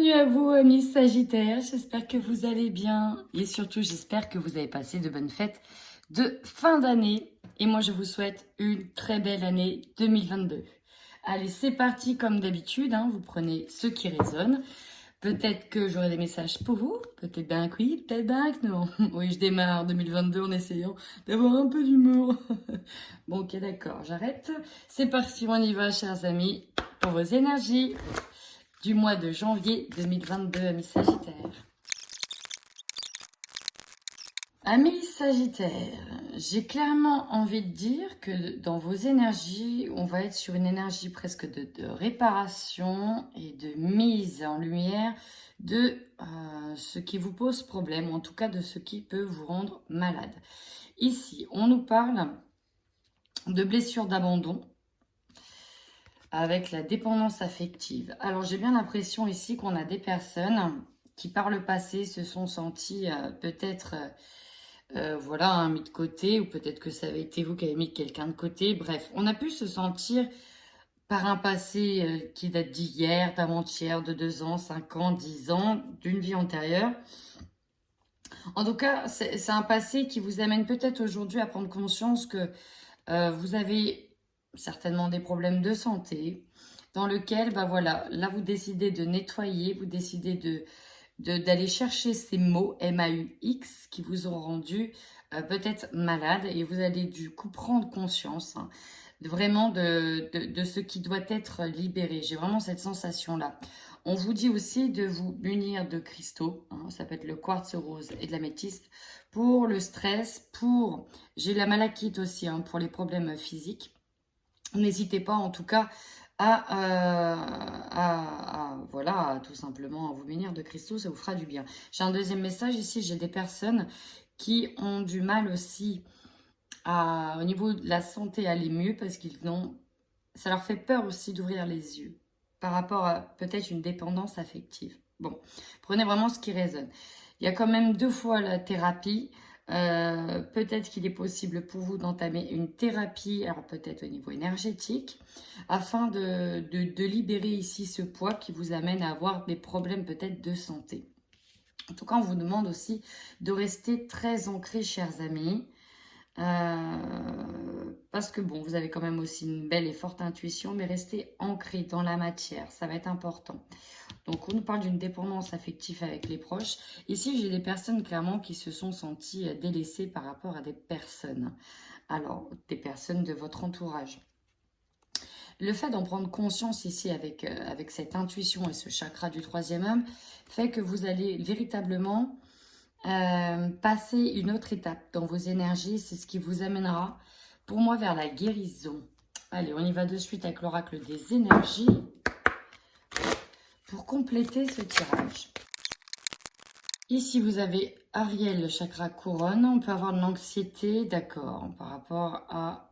Bienvenue à vous, amis Sagittaires. J'espère que vous allez bien et surtout, j'espère que vous avez passé de bonnes fêtes de fin d'année. Et moi, je vous souhaite une très belle année 2022. Allez, c'est parti comme d'habitude. Vous prenez ce qui résonne. Peut-être que j'aurai des messages pour vous. Peut-être bien que oui, peut-être bien que non. Oui, je démarre 2022 en essayant d'avoir un peu d'humour. Bon, ok, d'accord, j'arrête. C'est parti, on y va, chers amis, pour vos énergies du mois de janvier 2022, amis Sagittaires. Amis Sagittaires, j'ai clairement envie de dire que dans vos énergies, on va être sur une énergie presque de réparation et de mise en lumière de ce qui vous pose problème, ou en tout cas de ce qui peut vous rendre malade. Ici, on nous parle de blessures d'abandon, avec la dépendance affective. Alors, j'ai bien l'impression ici qu'on a des personnes qui, par le passé, se sont senties peut-être, voilà, mis de côté, ou peut-être que ça avait été vous qui avez mis quelqu'un de côté. Bref, on a pu se sentir par un passé qui date d'hier, d'avant-hier, de 2 ans, 5 ans, 10 ans, d'une vie antérieure. En tout cas, c'est un passé qui vous amène peut-être aujourd'hui à prendre conscience que vous avez certainement des problèmes de santé, dans lequel, bah voilà, là vous décidez de nettoyer, vous décidez d'aller chercher ces mots MAUX qui vous ont rendu peut-être malade, et vous allez du coup prendre conscience vraiment de ce qui doit être libéré. J'ai vraiment cette sensation-là. On vous dit aussi de vous munir de cristaux, ça peut être le quartz rose et de l'améthyste, pour le stress, j'ai la malachite aussi, pour les problèmes physiques. N'hésitez pas en tout cas voilà, tout simplement à vous munir de cristaux, ça vous fera du bien. J'ai un deuxième message ici, j'ai des personnes qui ont du mal aussi au niveau de la santé à aller mieux, parce ça leur fait peur aussi d'ouvrir les yeux par rapport à peut-être une dépendance affective. Bon, prenez vraiment ce qui résonne. Il y a quand même 2 fois la thérapie. Peut-être qu'il est possible pour vous d'entamer une thérapie, alors peut-être au niveau énergétique, afin de libérer ici ce poids qui vous amène à avoir des problèmes peut-être de santé. En tout cas, on vous demande aussi de rester très ancré, chers amis, parce que bon, vous avez quand même aussi une belle et forte intuition, mais restez ancré dans la matière, ça va être important. Donc, on nous parle d'une dépendance affective avec les proches. Ici, j'ai des personnes clairement qui se sont senties délaissées par rapport à des personnes. Alors, des personnes de votre entourage. Le fait d'en prendre conscience ici avec cette intuition et ce chakra du 3e œil fait que vous allez véritablement passer une autre étape dans vos énergies. C'est ce qui vous amènera, pour moi, vers la guérison. Allez, on y va de suite avec l'oracle des énergies pour compléter ce tirage. Ici, vous avez Ariel, le chakra couronne. On peut avoir de l'anxiété, d'accord, par rapport à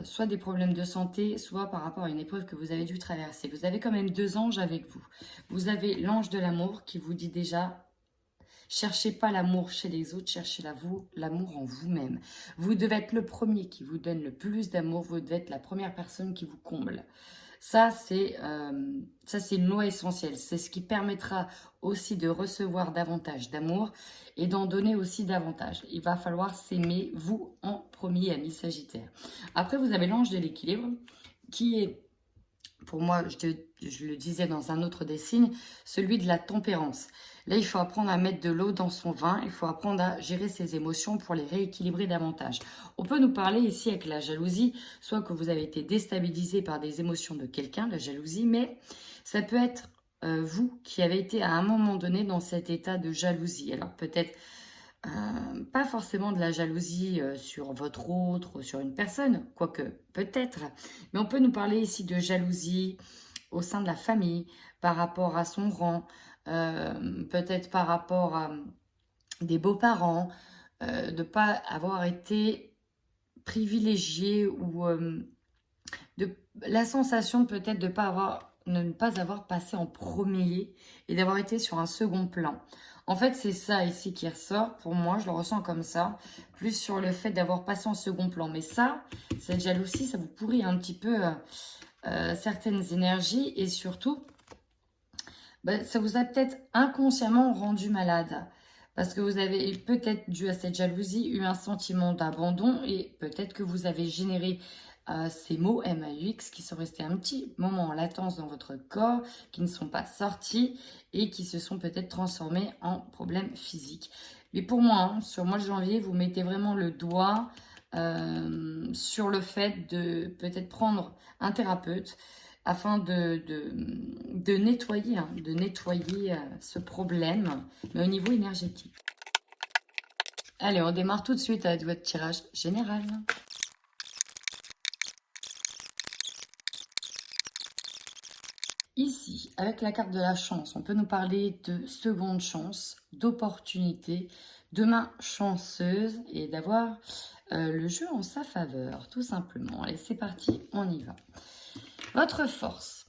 soit des problèmes de santé, soit par rapport à une épreuve que vous avez dû traverser. Vous avez quand même 2 anges avec vous. Vous avez l'ange de l'amour qui vous dit déjà: cherchez pas l'amour chez les autres, cherchez l'amour en vous-même. Vous devez être le premier qui vous donne le plus d'amour, vous devez être la première personne qui vous comble. Ça, c'est une loi essentielle. C'est ce qui permettra aussi de recevoir davantage d'amour et d'en donner aussi davantage. Il va falloir s'aimer, vous en premier, amis Sagittaire. Après, vous avez l'ange de l'équilibre qui est, pour moi, je le disais dans un autre des signes, celui de la tempérance. Là, il faut apprendre à mettre de l'eau dans son vin, il faut apprendre à gérer ses émotions pour les rééquilibrer davantage. On peut nous parler ici avec la jalousie, soit que vous avez été déstabilisé par des émotions de quelqu'un, la jalousie, mais ça peut être vous qui avez été à un moment donné dans cet état de jalousie. Alors peut-être pas forcément de la jalousie sur votre autre, sur une personne, quoique peut-être, mais on peut nous parler ici de jalousie au sein de la famille, par rapport à son rang, peut-être par rapport à des beaux-parents, de ne pas avoir été privilégié, ou la sensation peut-être de ne pas avoir passé en premier et d'avoir été sur un second plan. En fait, c'est ça ici qui ressort. Pour moi, je le ressens comme ça. Plus sur le fait d'avoir passé en second plan. Mais ça, cette jalousie, ça vous pourrit un petit peu certaines énergies. Et surtout, ben, ça vous a peut-être inconsciemment rendu malade. Parce que vous avez peut-être, dû à cette jalousie, eu un sentiment d'abandon et peut-être que vous avez généré ces mots MAUX qui sont restés un petit moment en latence dans votre corps, qui ne sont pas sortis et qui se sont peut-être transformés en problèmes physiques. Mais pour moi, hein, sur le mois de janvier, vous mettez vraiment le doigt sur le fait de peut-être prendre un thérapeute afin de nettoyer, hein, ce problème, mais au niveau énergétique. Allez, on démarre tout de suite avec votre tirage général. Ici, avec la carte de la chance, on peut nous parler de seconde chance, d'opportunité, de main chanceuse et d'avoir le jeu en sa faveur, tout simplement. Allez, c'est parti, on y va. Votre force.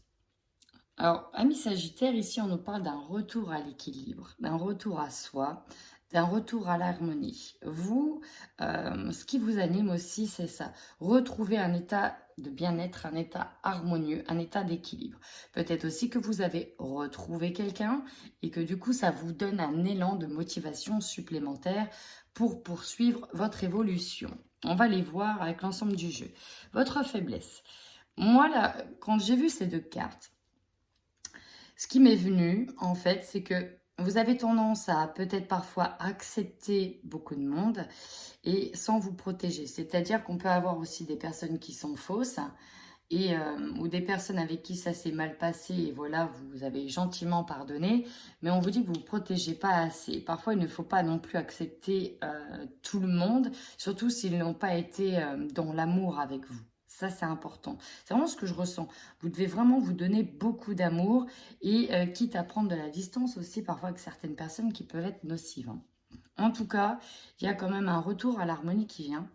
Alors, amis Sagittaire, ici, on nous parle d'un retour à l'équilibre, d'un retour à soi, d'un retour à l'harmonie. Vous, ce qui vous anime aussi, c'est ça. Retrouver un état de bien-être, un état harmonieux, un état d'équilibre. Peut-être aussi que vous avez retrouvé quelqu'un et que du coup, ça vous donne un élan de motivation supplémentaire pour poursuivre votre évolution. On va les voir avec l'ensemble du jeu. Votre faiblesse. Moi, là, quand j'ai vu ces deux cartes, ce qui m'est venu, en fait, c'est que vous avez tendance à peut-être parfois accepter beaucoup de monde et sans vous protéger. C'est-à-dire qu'on peut avoir aussi des personnes qui sont fausses et, ou des personnes avec qui ça s'est mal passé et voilà, vous avez gentiment pardonné, mais on vous dit que vous ne vous protégez pas assez. Parfois, il ne faut pas non plus accepter tout le monde, surtout s'ils n'ont pas été dans l'amour avec vous. Ça, c'est important. C'est vraiment ce que je ressens. Vous devez vraiment vous donner beaucoup d'amour et quitte à prendre de la distance aussi parfois avec certaines personnes qui peuvent être nocives, hein. En tout cas, il y a quand même un retour à l'harmonie qui vient.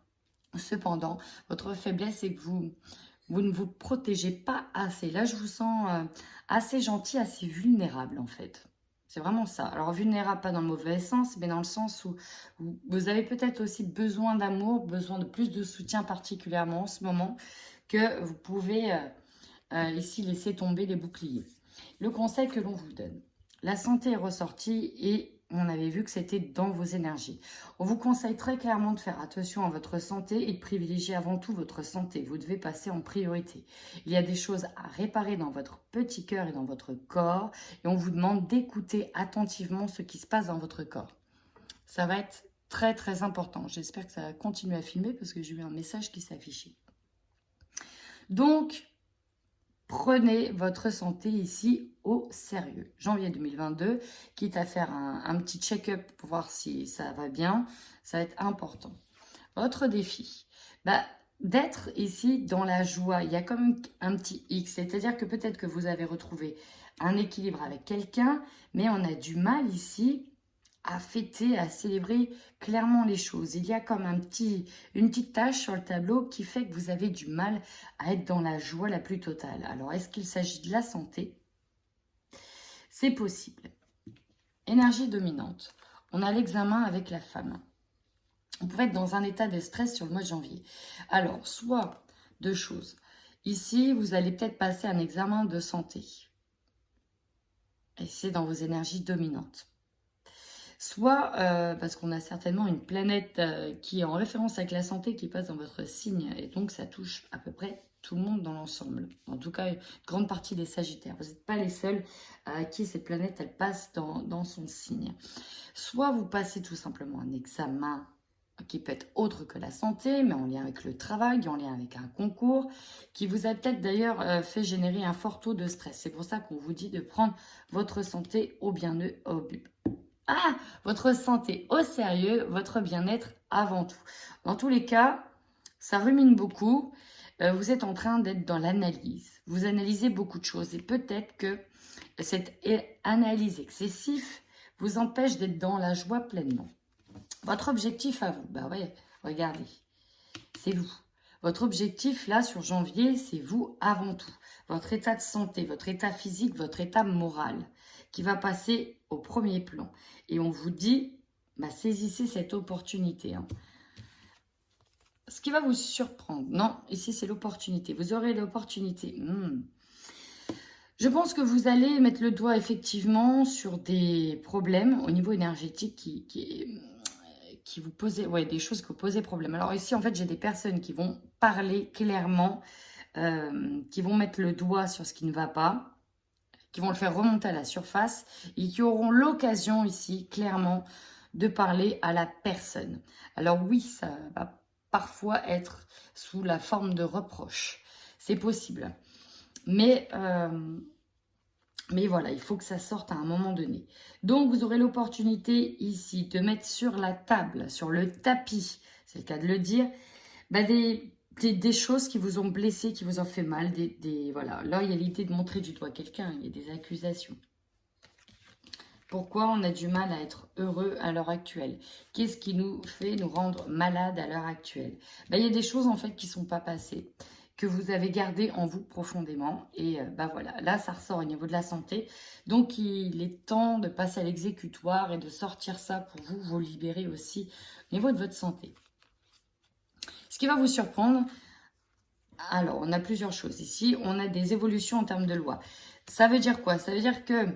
Cependant, votre faiblesse, c'est que vous ne vous protégez pas assez. Là, je vous sens assez gentil, assez vulnérable en fait. C'est vraiment ça. Alors, vulnérable, pas dans le mauvais sens, mais dans le sens où vous avez peut-être aussi besoin d'amour, besoin de plus de soutien particulièrement en ce moment, que vous pouvez ici laisser tomber les boucliers. Le conseil que l'on vous donne. La santé est ressortie et on avait vu que c'était dans vos énergies. On vous conseille très clairement de faire attention à votre santé et de privilégier avant tout votre santé. Vous devez passer en priorité. Il y a des choses à réparer dans votre petit cœur et dans votre corps et on vous demande d'écouter attentivement ce qui se passe dans votre corps. Ça va être très très important. J'espère que ça va continuer à filmer parce que j'ai eu un message qui s'affichait. Donc, prenez votre santé ici au sérieux. Janvier 2022, quitte à faire un petit check-up pour voir si ça va bien, ça va être important. Votre défi, d'être ici dans la joie. Il y a quand même un petit X, c'est-à-dire que peut-être que vous avez retrouvé un équilibre avec quelqu'un, mais on a du mal ici à fêter, à célébrer clairement les choses. Il y a comme une petite tache sur le tableau qui fait que vous avez du mal à être dans la joie la plus totale. Alors, est-ce qu'il s'agit de la santé? C'est possible. Énergie dominante. On a l'examen avec la femme. On pourrait être dans un état de stress sur le mois de janvier. Alors, soit deux choses. Ici, vous allez peut-être passer un examen de santé. Et c'est dans vos énergies dominantes. Soit parce qu'on a certainement une planète qui est en référence avec la santé qui passe dans votre signe. Et donc, ça touche à peu près tout le monde dans l'ensemble. En tout cas, une grande partie des Sagittaires. Vous n'êtes pas les seuls à qui cette planète, elle passe dans son signe. Soit vous passez tout simplement un examen qui peut être autre que la santé, mais en lien avec le travail, en lien avec un concours, qui vous a peut-être d'ailleurs fait générer un fort taux de stress. C'est pour ça qu'on vous dit de prendre votre santé votre santé au sérieux, votre bien-être avant tout. Dans tous les cas, ça rumine beaucoup. Vous êtes en train d'être dans l'analyse. Vous analysez beaucoup de choses et peut-être que cette analyse excessive vous empêche d'être dans la joie pleinement. Votre objectif à vous, regardez, c'est vous. Votre objectif là sur janvier, c'est vous avant tout. Votre état de santé, votre état physique, votre état moral qui va passer au premier plan. Et on vous dit, saisissez cette opportunité. Hein. Ce qui va vous surprendre, non, ici c'est l'opportunité. Vous aurez l'opportunité Je pense que vous allez mettre le doigt effectivement sur des problèmes au niveau énergétique qui vous posent, ouais, des choses qui vous posent problème. Alors ici, en fait, j'ai des personnes qui vont parler clairement, qui vont mettre le doigt sur ce qui ne va pas, qui vont le faire remonter à la surface et qui auront l'occasion ici, clairement, de parler à la personne. Alors oui, ça va parfois être sous la forme de reproche. C'est possible. Mais voilà, il faut que ça sorte à un moment donné. Donc, vous aurez l'opportunité ici de mettre sur la table, sur le tapis, c'est le cas de le dire, bah, des choses qui vous ont blessé, qui vous ont fait mal. Voilà. Là, il y a l'idée de montrer du doigt quelqu'un, il y a des accusations. Pourquoi on a du mal à être heureux à l'heure actuelle? Qu'est-ce qui nous fait nous rendre malades à l'heure actuelle? Bah, il y a des choses en fait qui ne sont pas passées, que vous avez gardées en vous profondément. Et bah voilà, là ça ressort au niveau de la santé. Donc il est temps de passer à l'exécutoire et de sortir ça pour vous libérer aussi au niveau de votre santé. Ce qui va vous surprendre, alors on a plusieurs choses ici. On a des évolutions en termes de loi. Ça veut dire quoi? Ça veut dire que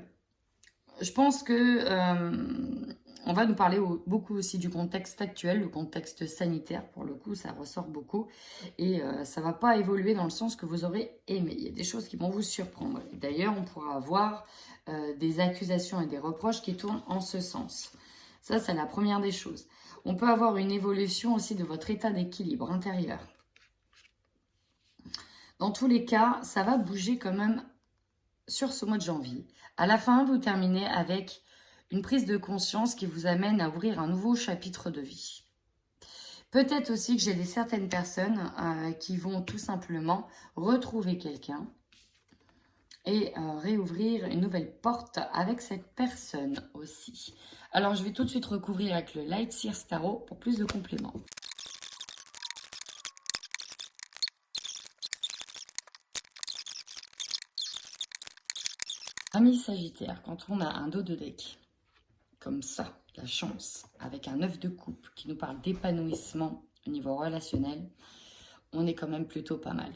je pense que on va nous parler beaucoup aussi du contexte actuel, le contexte sanitaire. Pour le coup, ça ressort beaucoup. Et ça ne va pas évoluer dans le sens que vous aurez aimé. Il y a des choses qui vont vous surprendre. D'ailleurs, on pourra avoir des accusations et des reproches qui tournent en ce sens. Ça, c'est la première des choses. On peut avoir une évolution aussi de votre état d'équilibre intérieur. Dans tous les cas, ça va bouger quand même sur ce mois de janvier. À la fin, vous terminez avec une prise de conscience qui vous amène à ouvrir un nouveau chapitre de vie. Peut-être aussi que j'ai certaines personnes qui vont tout simplement retrouver quelqu'un et réouvrir une nouvelle porte avec cette personne aussi. Alors, je vais tout de suite recouvrir avec le Light Seers Tarot pour plus de compléments. Amis Sagittaire, quand on a un dos de deck, comme ça, la chance, avec un 9 de coupe qui nous parle d'épanouissement au niveau relationnel, on est quand même plutôt pas mal.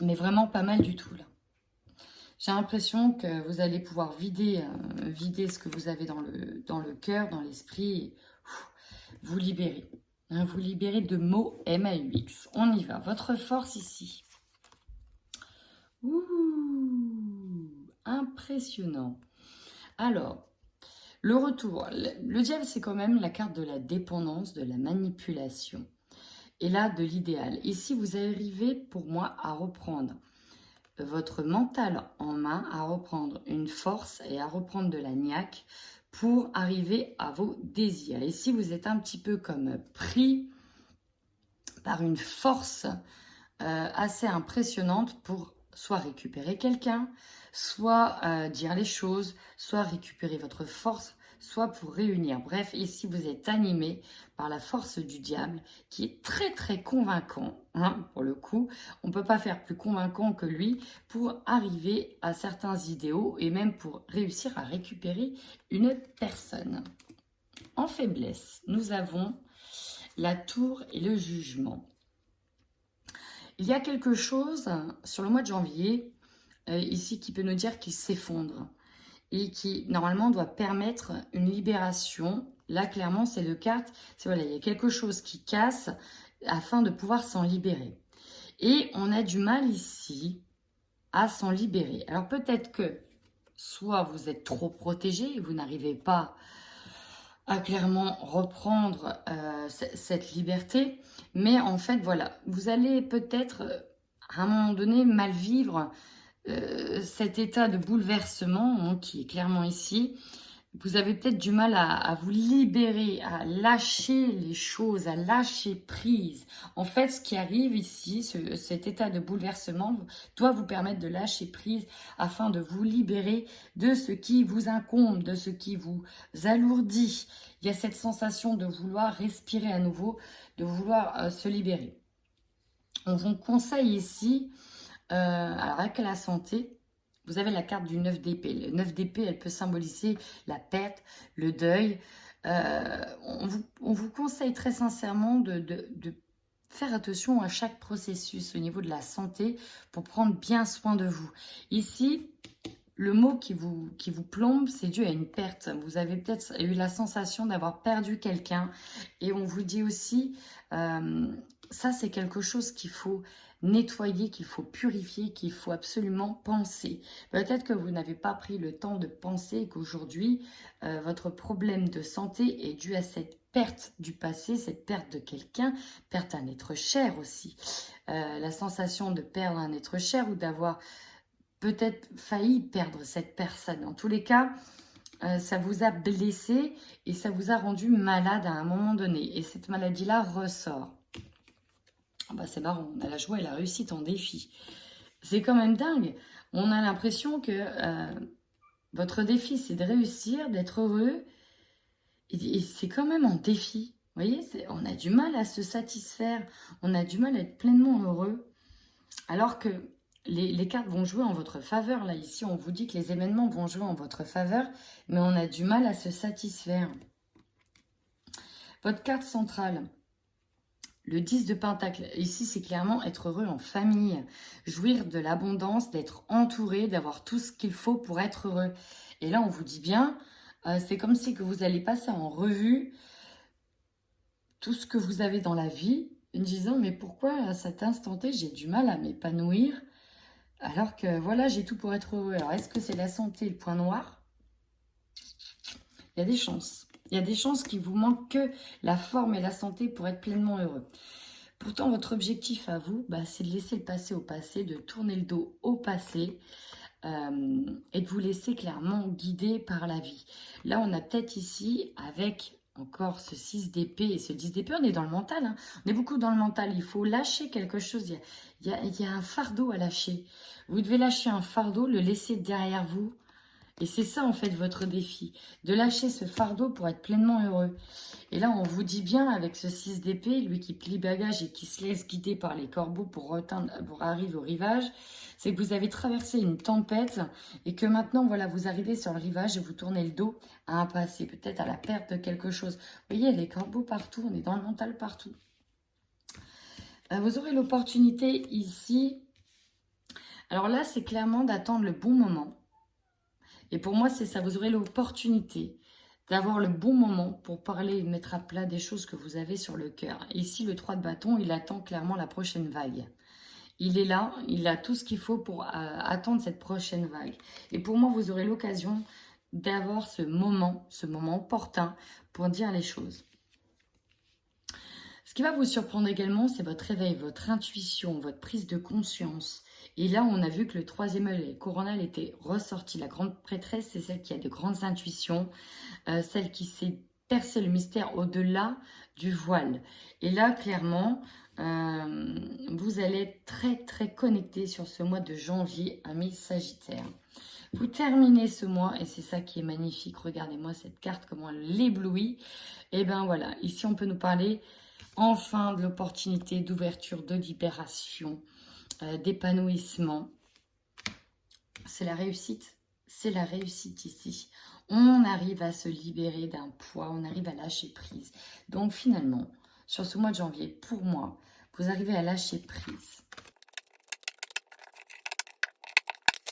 Mais vraiment pas mal du tout, là. J'ai l'impression que vous allez pouvoir vider ce que vous avez dans le cœur, dans l'esprit, et vous libérer. Hein, vous libérer de mots MAUX. On y va. Votre force ici. Ouh, impressionnant. Alors, le retour. Le diable, c'est quand même la carte de la dépendance, de la manipulation. Et là, de l'idéal. Ici, vous arrivez, pour moi, à reprendre votre mental en main, à reprendre une force et à reprendre de la niaque pour arriver à vos désirs. Et si vous êtes un petit peu comme pris par une force assez impressionnante pour soit récupérer quelqu'un, soit dire les choses, soit récupérer votre force, soit pour réunir. Bref, ici vous êtes animé par la force du diable qui est très très convaincant. Hein, pour le coup, on ne peut pas faire plus convaincant que lui pour arriver à certains idéaux et même pour réussir à récupérer une personne. En faiblesse, nous avons la tour et le jugement. Il y a quelque chose sur le mois de janvier, ici, qui peut nous dire qu'il s'effondre et qui, normalement, doit permettre une libération. Là, clairement, c'est deux cartes. Voilà, il y a quelque chose qui casse afin de pouvoir s'en libérer. Et on a du mal ici à s'en libérer. Alors, peut-être que soit vous êtes trop protégé, vous n'arrivez pas à clairement reprendre cette liberté. Mais en fait, voilà, vous allez peut-être à un moment donné mal vivre cet état de bouleversement hein, qui est clairement ici. Vous avez peut-être du mal à vous libérer, à lâcher les choses, à lâcher prise. En fait, ce qui arrive ici, cet état de bouleversement doit vous permettre de lâcher prise afin de vous libérer de ce qui vous incombe, de ce qui vous alourdit. Il y a cette sensation de vouloir respirer à nouveau, de vouloir se libérer. On vous conseille ici, alors avec la santé, vous avez la carte du 9 d'épée. Le 9 d'épée, elle peut symboliser la perte, le deuil. On vous conseille très sincèrement de faire attention à chaque processus au niveau de la santé pour prendre bien soin de vous. Ici, le mot qui vous plombe, c'est dû à une perte. Vous avez peut-être eu la sensation d'avoir perdu quelqu'un. Et on vous dit aussi, ça c'est quelque chose qu'il faut nettoyer, qu'il faut purifier, qu'il faut absolument penser. Peut-être que vous n'avez pas pris le temps de penser et qu'aujourd'hui, votre problème de santé est dû à cette perte du passé, cette perte de quelqu'un, perte d'un être cher aussi. La sensation de perdre un être cher ou d'avoir peut-être failli perdre cette personne. En tous les cas, ça vous a blessé et ça vous a rendu malade à un moment donné. Et cette maladie-là ressort. Bah, c'est marrant, on a la joie et la réussite en défi. C'est quand même dingue. On a l'impression que votre défi, c'est de réussir, d'être heureux. Et c'est quand même en défi. Vous voyez, on a du mal à se satisfaire. On a du mal à être pleinement heureux. Alors que les cartes vont jouer en votre faveur. Là, ici, on vous dit que les événements vont jouer en votre faveur, mais on a du mal à se satisfaire. Votre carte centrale, le 10 de Pentacle. Ici, c'est clairement être heureux en famille, jouir de l'abondance, d'être entouré, d'avoir tout ce qu'il faut pour être heureux. Et là, on vous dit bien, c'est comme si que vous allez passer en revue tout ce que vous avez dans la vie, en disant, mais pourquoi à cet instant T, j'ai du mal à m'épanouir alors que voilà, j'ai tout pour être heureux. Alors, est-ce que c'est la santé, le point noir? Il y a des chances. Il y a des chances qu'il vous manque que la forme et la santé pour être pleinement heureux. Pourtant, votre objectif à vous, bah, c'est de laisser le passé au passé, de tourner le dos au passé et de vous laisser clairement guider par la vie. Là, on a peut-être ici, avec encore ce 6 d'épée et ce 10 d'épée, on est dans le mental. Hein. On est beaucoup dans le mental. Il faut lâcher quelque chose. Il y a un fardeau à lâcher. Vous devez lâcher un fardeau, le laisser derrière vous. Et c'est ça, en fait, votre défi. De lâcher ce fardeau pour être pleinement heureux. Et là, on vous dit bien, avec ce 6 d'épée, lui qui plie bagage et qui se laisse guider par les corbeaux pour arriver au rivage, c'est que vous avez traversé une tempête et que maintenant, voilà, vous arrivez sur le rivage et vous tournez le dos à un passé, peut-être à la perte de quelque chose. Vous voyez, les corbeaux partout, on est dans le mental partout. Vous aurez l'opportunité ici. Alors là, c'est clairement d'attendre le bon moment. Et pour moi, c'est ça, vous aurez l'opportunité d'avoir le bon moment pour parler et mettre à plat des choses que vous avez sur le cœur. Ici, le 3 de bâton, il attend clairement la prochaine vague. Il est là, il a tout ce qu'il faut pour attendre cette prochaine vague. Et pour moi, vous aurez l'occasion d'avoir ce moment opportun pour dire les choses. Ce qui va vous surprendre également, c'est votre réveil, votre intuition, votre prise de conscience. Et là, on a vu que le 3e œil coronal était ressorti. La grande prêtresse, c'est celle qui a de grandes intuitions, celle qui sait percer le mystère au-delà du voile. Et là, clairement, vous allez être très, très connecté sur ce mois de janvier, ami Sagittaire. Vous terminez ce mois, et c'est ça qui est magnifique. Regardez-moi cette carte, comment elle l'éblouit. Et bien voilà, ici, on peut nous parler enfin de l'opportunité d'ouverture, de libération, d'épanouissement. C'est la réussite ici. On arrive à se libérer d'un poids, on arrive à lâcher prise. Donc finalement, sur ce mois de janvier, pour moi, vous arrivez à lâcher prise.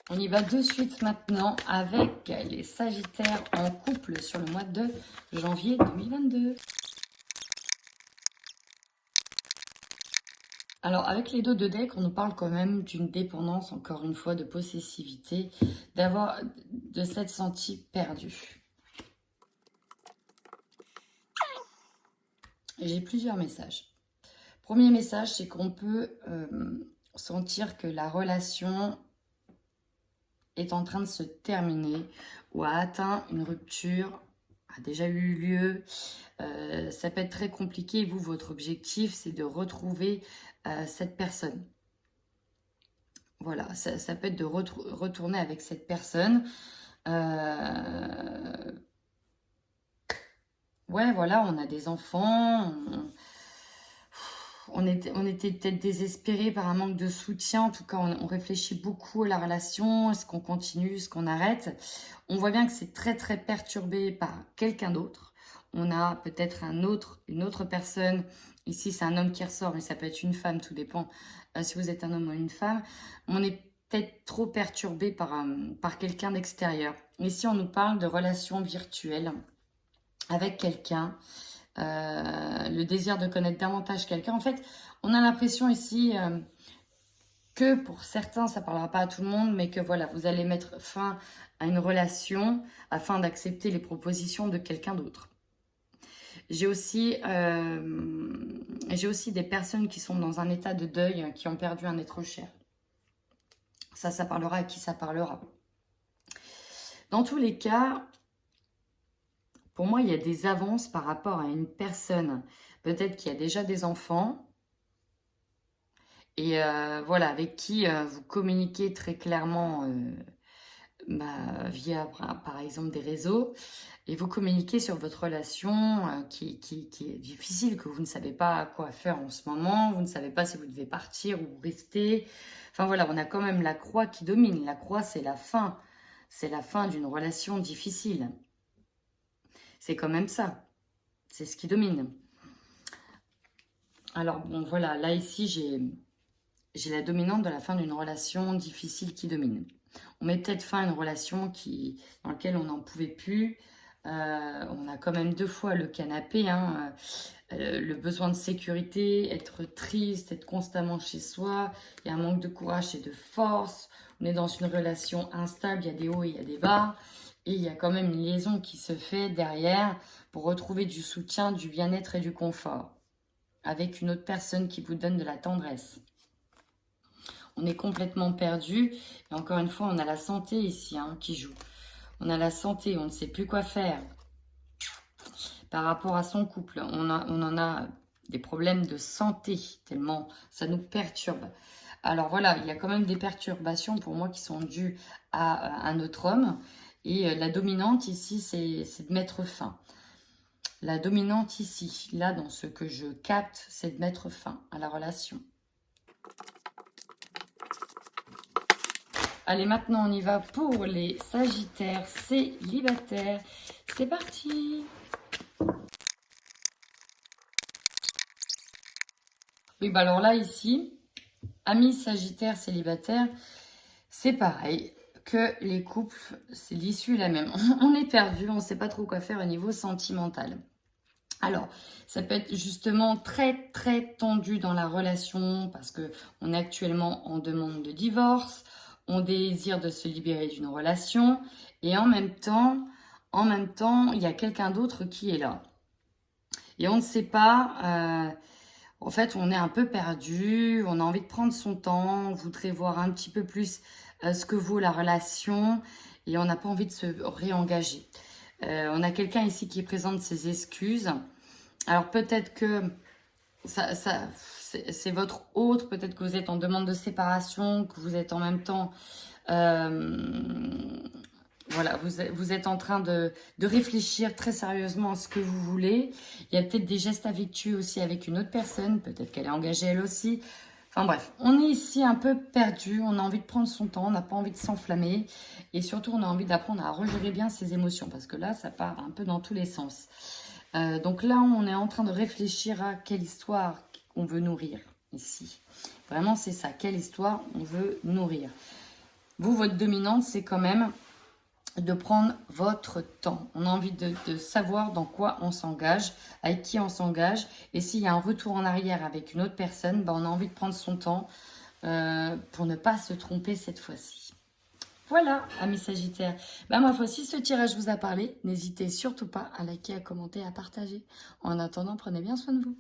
On y va de suite maintenant avec les Sagittaires en couple sur le mois de janvier 2022. Alors, avec les deux de deck, on nous parle quand même d'une dépendance, encore une fois, de possessivité, de s'être senti perdu. Et j'ai plusieurs messages. Premier message, c'est qu'on peut sentir que la relation est en train de se terminer ou a atteint une rupture, a déjà eu lieu. Ça peut être très compliqué. Vous, votre objectif, c'est de retrouver cette personne. Voilà, ça peut être de retourner avec cette personne. Ouais, voilà, on a des enfants. On était peut-être désespérés par un manque de soutien. En tout cas, on réfléchit beaucoup à la relation. Est-ce qu'on continue? Est-ce qu'on arrête? On voit bien que c'est très, très perturbé par quelqu'un d'autre. On a peut-être une autre personne. Ici, c'est un homme qui ressort, mais ça peut être une femme, tout dépend si vous êtes un homme ou une femme. On est peut-être trop perturbé par quelqu'un d'extérieur. Ici, on nous parle de relations virtuelles avec quelqu'un, le désir de connaître davantage quelqu'un. En fait, on a l'impression ici que pour certains, ça ne parlera pas à tout le monde, mais que voilà, vous allez mettre fin à une relation afin d'accepter les propositions de quelqu'un d'autre. J'ai aussi des personnes qui sont dans un état de deuil, qui ont perdu un être cher. Ça parlera à qui ça parlera. Dans tous les cas, pour moi, il y a des avances par rapport à une personne, peut-être qui a déjà des enfants, et voilà, avec qui vous communiquez très clairement via, par exemple, des réseaux, et vous communiquez sur votre relation qui est difficile, que vous ne savez pas quoi faire en ce moment, vous ne savez pas si vous devez partir ou rester. Enfin voilà, on a quand même la croix qui domine. La croix, c'est la fin. C'est la fin d'une relation difficile. C'est quand même ça. C'est ce qui domine. Alors bon, voilà, là ici, j'ai la dominante de la fin d'une relation difficile qui domine. On met peut-être fin à une relation dans laquelle on n'en pouvait plus. On a quand même 2 fois le canapé, hein, le besoin de sécurité, être triste, être constamment chez soi. Il y a un manque de courage et de force. On est dans une relation instable, il y a des hauts et il y a des bas. Et il y a quand même une liaison qui se fait derrière pour retrouver du soutien, du bien-être et du confort. Avec une autre personne qui vous donne de la tendresse. On est complètement perdu. Et encore une fois, on a la santé ici qui joue. On a la santé, on ne sait plus quoi faire. Par rapport à son couple, on en a des problèmes de santé, tellement ça nous perturbe. Alors voilà, il y a quand même des perturbations pour moi qui sont dues à un autre homme. Et la dominante ici, c'est de mettre fin. La dominante ici, là, dans ce que je capte, c'est de mettre fin à la relation. Allez, maintenant, on y va pour les Sagittaires célibataires. C'est parti! Oui, bah alors là, ici, amis Sagittaires célibataires, c'est pareil que les couples, c'est l'issue est la même. On est perdu, on ne sait pas trop quoi faire au niveau sentimental. Alors, ça peut être justement très, très tendu dans la relation parce qu'on est actuellement en demande de divorce, on désire de se libérer d'une relation et en même temps, il y a quelqu'un d'autre qui est là. Et on ne sait pas, en fait, on est un peu perdu, on a envie de prendre son temps, on voudrait voir un petit peu plus ce que vaut la relation et on n'a pas envie de se réengager. On a quelqu'un ici qui présente ses excuses. Alors peut-être que c'est votre autre, peut-être que vous êtes en demande de séparation, que vous êtes en même temps... voilà, vous êtes en train de réfléchir très sérieusement à ce que vous voulez. Il y a peut-être des gestes affectueux aussi avec une autre personne, peut-être qu'elle est engagée elle aussi. Enfin bref, on est ici un peu perdu, on a envie de prendre son temps, on n'a pas envie de s'enflammer. Et surtout, on a envie d'apprendre à regérer bien ses émotions, parce que là, ça part un peu dans tous les sens. Donc là, on est en train de réfléchir à quelle histoire on veut nourrir ici. Vraiment, c'est ça, quelle histoire on veut nourrir. Vous, votre dominante, c'est quand même de prendre votre temps. On a envie de savoir dans quoi on s'engage, avec qui on s'engage. Et s'il y a un retour en arrière avec une autre personne, on a envie de prendre son temps pour ne pas se tromper cette fois-ci. Voilà, amis Sagittaires. Ma foi, si ce tirage vous a parlé, n'hésitez surtout pas à liker, à commenter, à partager. En attendant, prenez bien soin de vous.